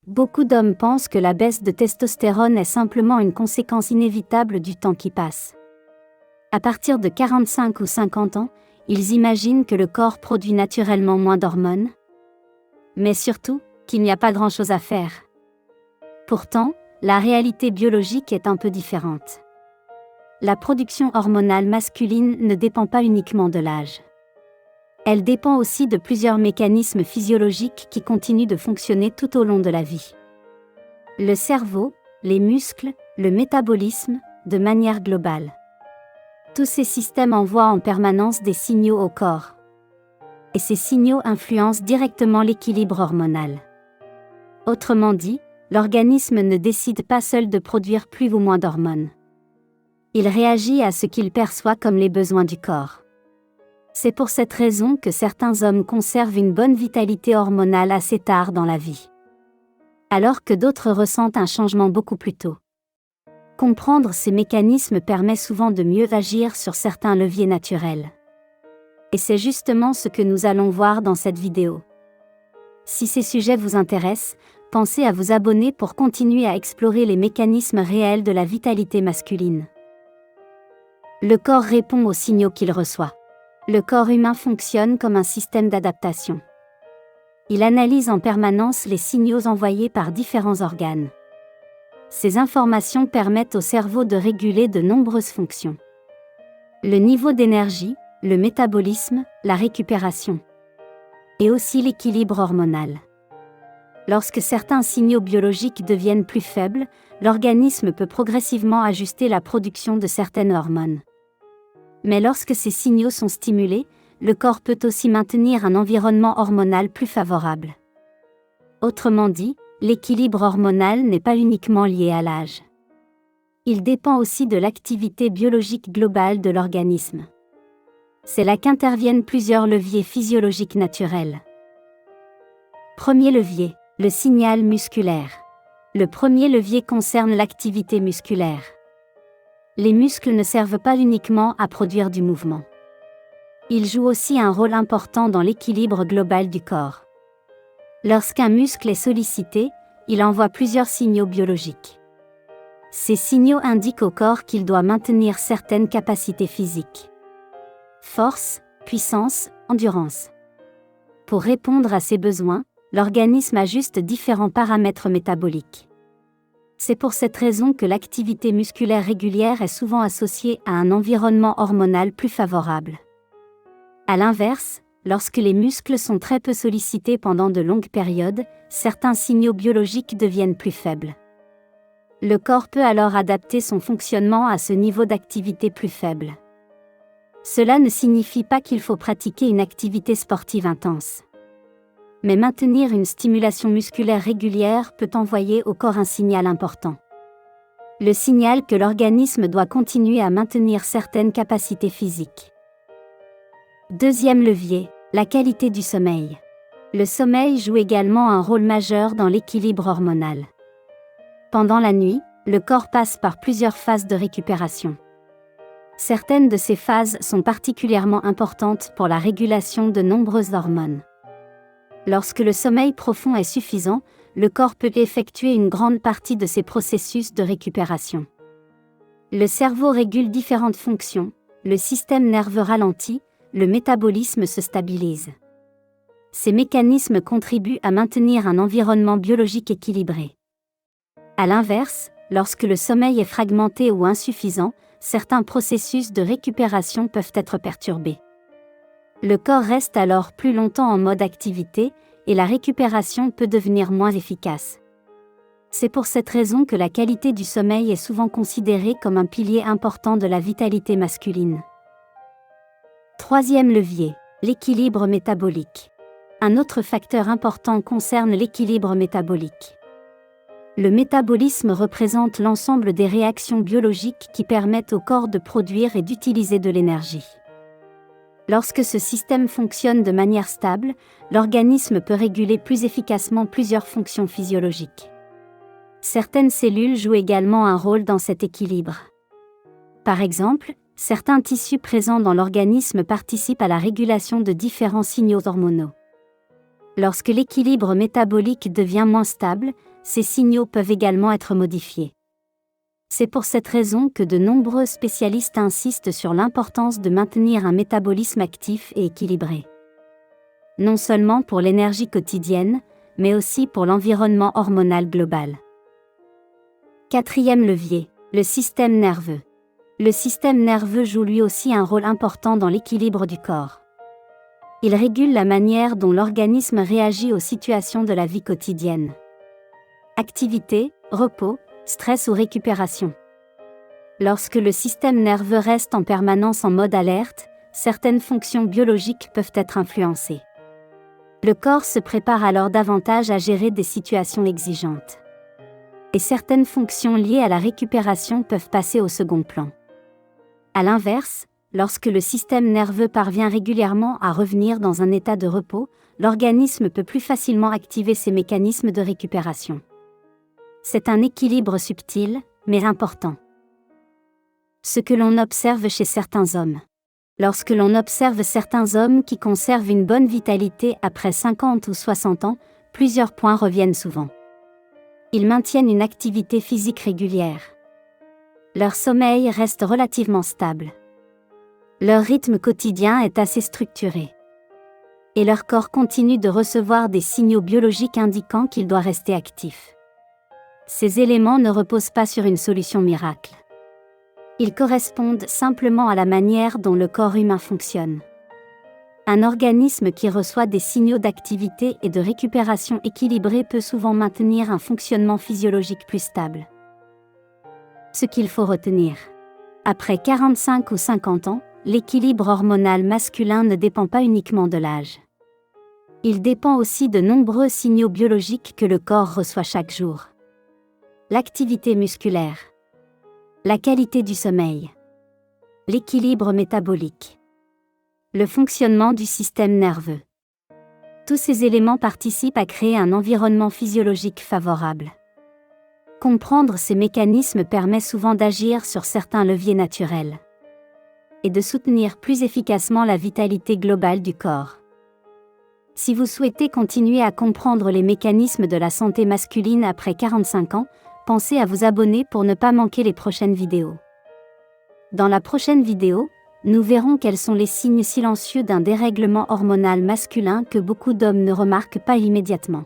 Beaucoup d'hommes pensent que la baisse de testostérone est simplement une conséquence inévitable du temps qui passe. À partir de 45 ou 50 ans, ils imaginent que le corps produit naturellement moins d'hormones. Mais surtout, qu'il n'y a pas grand-chose à faire. Pourtant, la réalité biologique est un peu différente. La production hormonale masculine ne dépend pas uniquement de l'âge. Elle dépend aussi de plusieurs mécanismes physiologiques qui continuent de fonctionner tout au long de la vie. Le cerveau, les muscles, le métabolisme, de manière globale. Tous ces systèmes envoient en permanence des signaux au corps. Et ces signaux influencent directement l'équilibre hormonal. Autrement dit, l'organisme ne décide pas seul de produire plus ou moins d'hormones. Il réagit à ce qu'il perçoit comme les besoins du corps. C'est pour cette raison que certains hommes conservent une bonne vitalité hormonale assez tard dans la vie, alors que d'autres ressentent un changement beaucoup plus tôt. Comprendre ces mécanismes permet souvent de mieux agir sur certains leviers naturels. Et c'est justement ce que nous allons voir dans cette vidéo. Si ces sujets vous intéressent, pensez à vous abonner pour continuer à explorer les mécanismes réels de la vitalité masculine. Le corps répond aux signaux qu'il reçoit. Le corps humain fonctionne comme un système d'adaptation. Il analyse en permanence les signaux envoyés par différents organes. Ces informations permettent au cerveau de réguler de nombreuses fonctions. Le niveau d'énergie, le métabolisme, la récupération. Et aussi l'équilibre hormonal. Lorsque certains signaux biologiques deviennent plus faibles, l'organisme peut progressivement ajuster la production de certaines hormones. Mais lorsque ces signaux sont stimulés, le corps peut aussi maintenir un environnement hormonal plus favorable. Autrement dit, l'équilibre hormonal n'est pas uniquement lié à l'âge. Il dépend aussi de l'activité biologique globale de l'organisme. C'est là qu'interviennent plusieurs leviers physiologiques naturels. Premier levier, le signal musculaire. Le premier levier concerne l'activité musculaire. Les muscles ne servent pas uniquement à produire du mouvement. Ils jouent aussi un rôle important dans l'équilibre global du corps. Lorsqu'un muscle est sollicité, il envoie plusieurs signaux biologiques. Ces signaux indiquent au corps qu'il doit maintenir certaines capacités physiques. Force, puissance, endurance. Pour répondre à ces besoins, l'organisme ajuste différents paramètres métaboliques. C'est pour cette raison que l'activité musculaire régulière est souvent associée à un environnement hormonal plus favorable. À l'inverse, lorsque les muscles sont très peu sollicités pendant de longues périodes, certains signaux biologiques deviennent plus faibles. Le corps peut alors adapter son fonctionnement à ce niveau d'activité plus faible. Cela ne signifie pas qu'il faut pratiquer une activité sportive intense. Mais maintenir une stimulation musculaire régulière peut envoyer au corps un signal important. Le signal que l'organisme doit continuer à maintenir certaines capacités physiques. Deuxième levier, la qualité du sommeil. Le sommeil joue également un rôle majeur dans l'équilibre hormonal. Pendant la nuit, le corps passe par plusieurs phases de récupération. Certaines de ces phases sont particulièrement importantes pour la régulation de nombreuses hormones. Lorsque le sommeil profond est suffisant, le corps peut effectuer une grande partie de ces processus de récupération. Le cerveau régule différentes fonctions, le système nerveux ralentit, le métabolisme se stabilise. Ces mécanismes contribuent à maintenir un environnement biologique équilibré. À l'inverse, lorsque le sommeil est fragmenté ou insuffisant, certains processus de récupération peuvent être perturbés. Le corps reste alors plus longtemps en mode activité, et la récupération peut devenir moins efficace. C'est pour cette raison que la qualité du sommeil est souvent considérée comme un pilier important de la vitalité masculine. Troisième levier, l'équilibre métabolique. Un autre facteur important concerne l'équilibre métabolique. Le métabolisme représente l'ensemble des réactions biologiques qui permettent au corps de produire et d'utiliser de l'énergie. Lorsque ce système fonctionne de manière stable, l'organisme peut réguler plus efficacement plusieurs fonctions physiologiques. Certaines cellules jouent également un rôle dans cet équilibre. Par exemple, certains tissus présents dans l'organisme participent à la régulation de différents signaux hormonaux. Lorsque l'équilibre métabolique devient moins stable, ces signaux peuvent également être modifiés. C'est pour cette raison que de nombreux spécialistes insistent sur l'importance de maintenir un métabolisme actif et équilibré. Non seulement pour l'énergie quotidienne, mais aussi pour l'environnement hormonal global. 4e levier, le système nerveux. Le système nerveux joue lui aussi un rôle important dans l'équilibre du corps. Il régule la manière dont l'organisme réagit aux situations de la vie quotidienne. Activité, repos, stress ou récupération. Lorsque le système nerveux reste en permanence en mode alerte, certaines fonctions biologiques peuvent être influencées. Le corps se prépare alors davantage à gérer des situations exigeantes. Et certaines fonctions liées à la récupération peuvent passer au second plan. À l'inverse, lorsque le système nerveux parvient régulièrement à revenir dans un état de repos, l'organisme peut plus facilement activer ses mécanismes de récupération. C'est un équilibre subtil, mais important. Ce que l'on observe chez certains hommes. Lorsque l'on observe certains hommes qui conservent une bonne vitalité après 50 ou 60 ans, plusieurs points reviennent souvent. Ils maintiennent une activité physique régulière. Leur sommeil reste relativement stable. Leur rythme quotidien est assez structuré. Et leur corps continue de recevoir des signaux biologiques indiquant qu'il doit rester actif. Ces éléments ne reposent pas sur une solution miracle. Ils correspondent simplement à la manière dont le corps humain fonctionne. Un organisme qui reçoit des signaux d'activité et de récupération équilibrés peut souvent maintenir un fonctionnement physiologique plus stable. Ce qu'il faut retenir. Après 45 ou 50 ans, l'équilibre hormonal masculin ne dépend pas uniquement de l'âge. Il dépend aussi de nombreux signaux biologiques que le corps reçoit chaque jour. L'activité musculaire. La qualité du sommeil. L'équilibre métabolique. Le fonctionnement du système nerveux. Tous ces éléments participent à créer un environnement physiologique favorable. Comprendre ces mécanismes permet souvent d'agir sur certains leviers naturels et de soutenir plus efficacement la vitalité globale du corps. Si vous souhaitez continuer à comprendre les mécanismes de la santé masculine après 45 ans, pensez à vous abonner pour ne pas manquer les prochaines vidéos. Dans la prochaine vidéo, nous verrons quels sont les signes silencieux d'un dérèglement hormonal masculin que beaucoup d'hommes ne remarquent pas immédiatement.